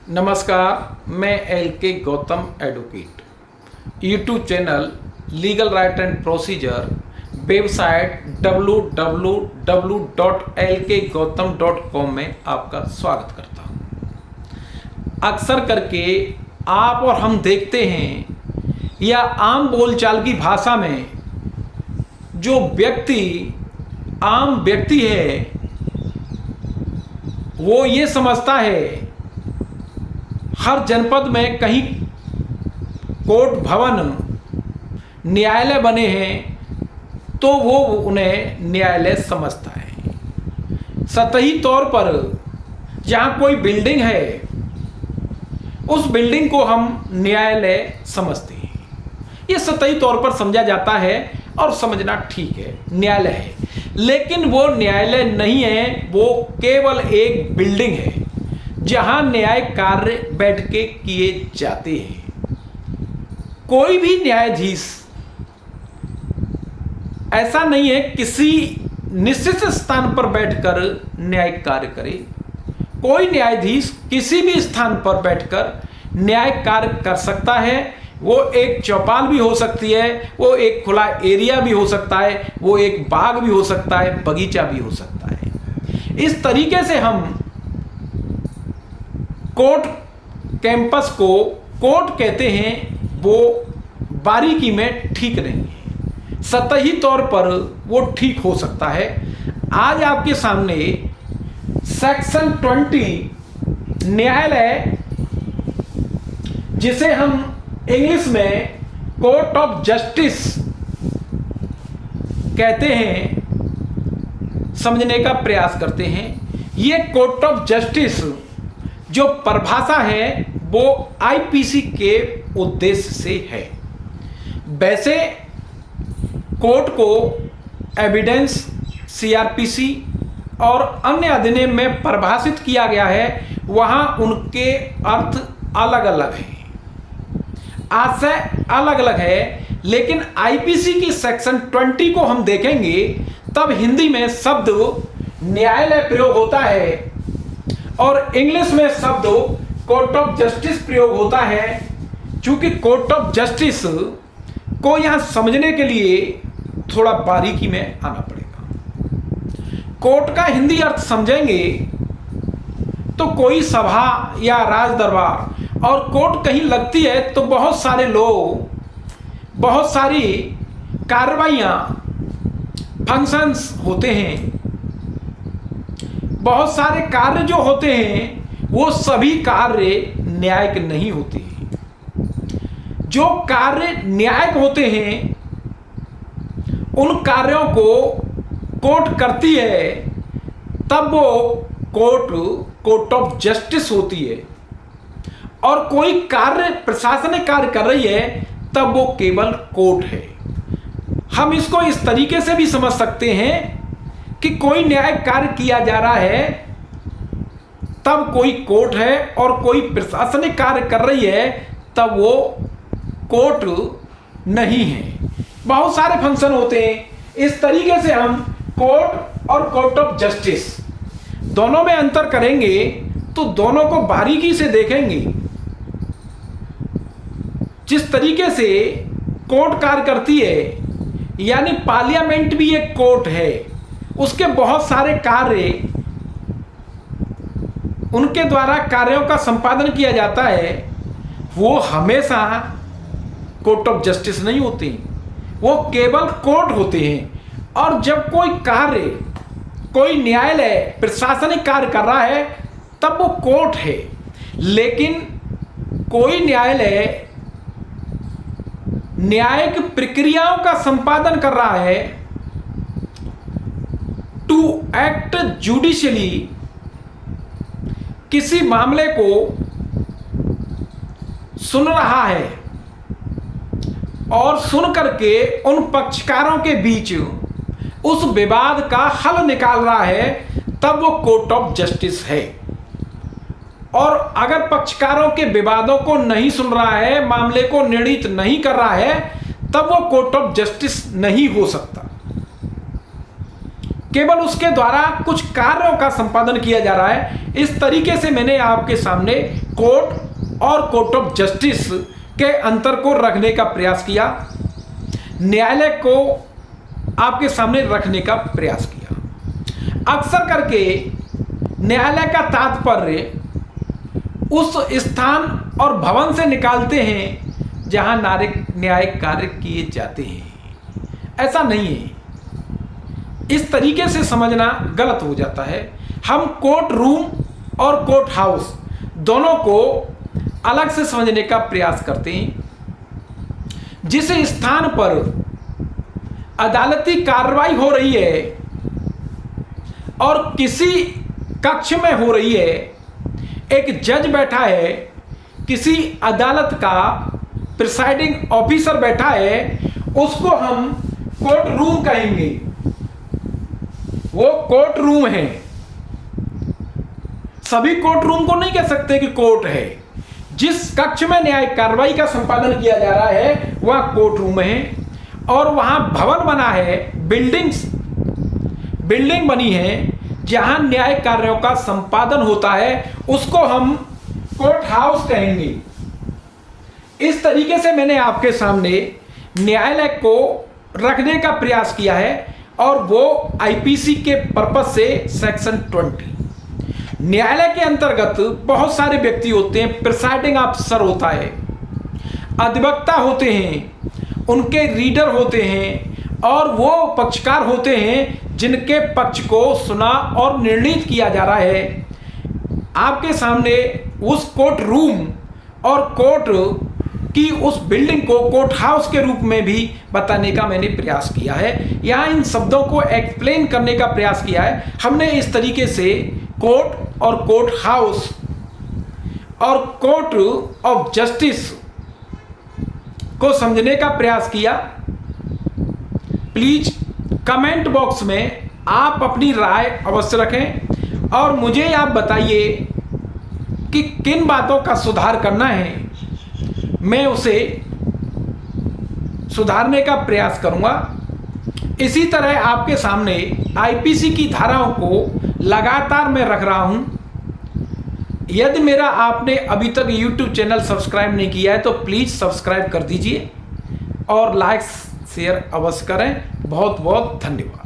नमस्कार, मैं एल के Gautam advocate. YouTube channel legal right and procedure, website www.lkgautam.com में आपका स्वागत करता हूं। अक्सर करके आप और हम देखते हैं या आम बोलचाल की भाषा में जो आम व्यक्ति है वो ये समझता है हर जनपद में कहीं कोर्ट भवन न्यायालय बने हैं तो वो उन्हें न्यायालय समझता है। सतही तौर पर जहाँ कोई बिल्डिंग है उस बिल्डिंग को हम न्यायालय समझते हैं। ये सतही तौर पर समझा जाता है और समझना ठीक है, न्यायालय है। लेकिन वो न्यायालय नहीं है, वो केवल एक बिल्डिंग है जहां न्यायिक कार्य बैठ के किए जाते हैं। कोई भी न्यायाधीश ऐसा नहीं है किसी निश्चित स्थान पर बैठकर न्यायिक कार्य करे। कोई न्यायाधीश किसी भी स्थान पर बैठकर न्यायिक कार्य कर सकता है। वो एक चौपाल भी हो सकती है, वो एक खुला एरिया भी हो सकता है, वो एक बाग भी हो सकता है, बगीचा भी हो सकता है। इस तरीके से हम कोर्ट कैंपस को कोर्ट कहते हैं, वो बारीकी में ठीक नहीं है, सतही तौर पर वो ठीक हो सकता है। आज आपके सामने सेक्शन 20 न्यायालय, जिसे हम इंग्लिश में कोर्ट ऑफ जस्टिस कहते हैं, समझने का प्रयास करते हैं। ये कोर्ट ऑफ जस्टिस जो परिभाषा है वो आईपीसी के उद्देश्य से है। वैसे कोर्ट को एविडेंस, सीआरपीसी और अन्य अधिनियम में परिभाषित किया गया है, वहां उनके अर्थ अलग अलग हैं, आशय अलग अलग है। लेकिन आईपीसी की सेक्शन 20 को हम देखेंगे तब हिंदी में शब्द न्यायालय प्रयोग होता है और इंग्लिश में शब्द कोर्ट ऑफ जस्टिस प्रयोग होता है। क्योंकि कोर्ट ऑफ जस्टिस को यहां समझने के लिए थोड़ा बारीकी में आना पड़ेगा। कोर्ट का हिंदी अर्थ समझेंगे तो कोई सभा या राज दरबार, और कोर्ट कहीं लगती है तो बहुत सारे लोग, बहुत सारी कार्रवाइयां, फंक्शंस होते हैं, बहुत सारे कार्य जो होते हैं वो सभी कार्य न्यायिक नहीं होते हैं। जो कार्य न्यायिक होते हैं उन कार्यों को कोर्ट करती है, तब वो कोर्ट ऑफ जस्टिस होती है। और कोई कार्य प्रशासनिक कार्य कर रही है तब वो केवल कोर्ट है। हम इसको इस तरीके से भी समझ सकते हैं कि कोई न्यायिक कार्य किया जा रहा है तब कोई कोर्ट है, और कोई प्रशासनिक कार्य कर रही है तब वो कोर्ट नहीं है। बहुत सारे फंक्शन होते हैं। इस तरीके से हम कोर्ट और कोर्ट ऑफ जस्टिस दोनों में अंतर करेंगे तो दोनों को बारीकी से देखेंगे। जिस तरीके से कोर्ट कार्य करती है, यानी पार्लियामेंट भी एक कोर्ट है, उसके बहुत सारे कार्य, उनके द्वारा कार्यों का संपादन किया जाता है, वो हमेशा कोर्ट ऑफ जस्टिस नहीं होते, वो केवल कोर्ट होते हैं। और जब कोई कार्य, कोई न्यायालय प्रशासनिक कार्य कर रहा है तब वो कोर्ट है। लेकिन कोई न्यायालय न्यायिक प्रक्रियाओं का संपादन कर रहा है, टू एक्ट जुडिशियली, किसी मामले को सुन रहा है और सुन करके उन पक्षकारों के बीच उस विवाद का हल निकाल रहा है, तब वो कोर्ट ऑफ जस्टिस है। और अगर पक्षकारों के विवादों को नहीं सुन रहा है, मामले को निर्णीत नहीं कर रहा है, तब वो कोर्ट ऑफ जस्टिस नहीं हो सकता। केवल उसके द्वारा कुछ कार्यों का संपादन किया जा रहा है। इस तरीके से मैंने आपके सामने कोर्ट और कोर्ट ऑफ जस्टिस के अंतर को रखने का प्रयास किया, न्यायालय को आपके सामने रखने का प्रयास किया। अक्सर करके न्यायालय का तात्पर्य उस स्थान और भवन से निकालते हैं जहां न्यायिक कार्य किए जाते हैं। ऐसा नहीं है, इस तरीके से समझना गलत हो जाता है। हम कोर्ट रूम और कोर्ट हाउस दोनों को अलग से समझने का प्रयास करते हैं। जिस स्थान पर अदालती कार्रवाई हो रही है और किसी कक्ष में हो रही है, एक जज बैठा है, किसी अदालत का प्रिसाइडिंग ऑफिसर बैठा है, उसको हम कोर्ट रूम कहेंगे। वो कोर्ट रूम है। सभी कोर्ट रूम को नहीं कह सकते कि कोर्ट है। जिस कक्ष में न्यायिक कार्रवाई का संपादन किया जा रहा है वह कोर्ट रूम है, और वहां भवन बना है, बिल्डिंग बनी है जहां न्यायिक कार्यों का संपादन होता है, उसको हम कोर्ट हाउस कहेंगे। इस तरीके से मैंने आपके सामने न्यायालय को रखने का प्रयास किया है, और वो आईपीसी के पर्पस से सेक्शन 20। न्यायालय के अंतर्गत बहुत सारे व्यक्ति होते हैं। प्रिसाइडिंग ऑफिसर होता है, अधिवक्ता होते हैं, उनके रीडर होते हैं, और वो पक्षकार होते हैं जिनके पक्ष को सुना और निर्णित किया जा रहा है। आपके सामने उस कोर्ट रूम और कोर्ट की उस बिल्डिंग को कोर्ट हाउस के रूप में भी बताने का मैंने प्रयास किया है। यहाँ इन शब्दों को एक्सप्लेन करने का प्रयास किया है। हमने इस तरीके से कोर्ट और कोर्ट हाउस और कोर्ट ऑफ जस्टिस को समझने का प्रयास किया। प्लीज कमेंट बॉक्स में आप अपनी राय अवश्य रखें, और मुझे आप बताइए कि किन बातों का सुधार करना है। मैं उसे सुधारने का प्रयास करूंगा। इसी तरह आपके सामने आईपीसी की धाराओं को लगातार मैं रख रहा हूं। यदि मेरा आपने अभी तक YouTube चैनल सब्सक्राइब नहीं किया है तो प्लीज़ सब्सक्राइब कर दीजिए और लाइक शेयर अवश्य करें। बहुत बहुत धन्यवाद।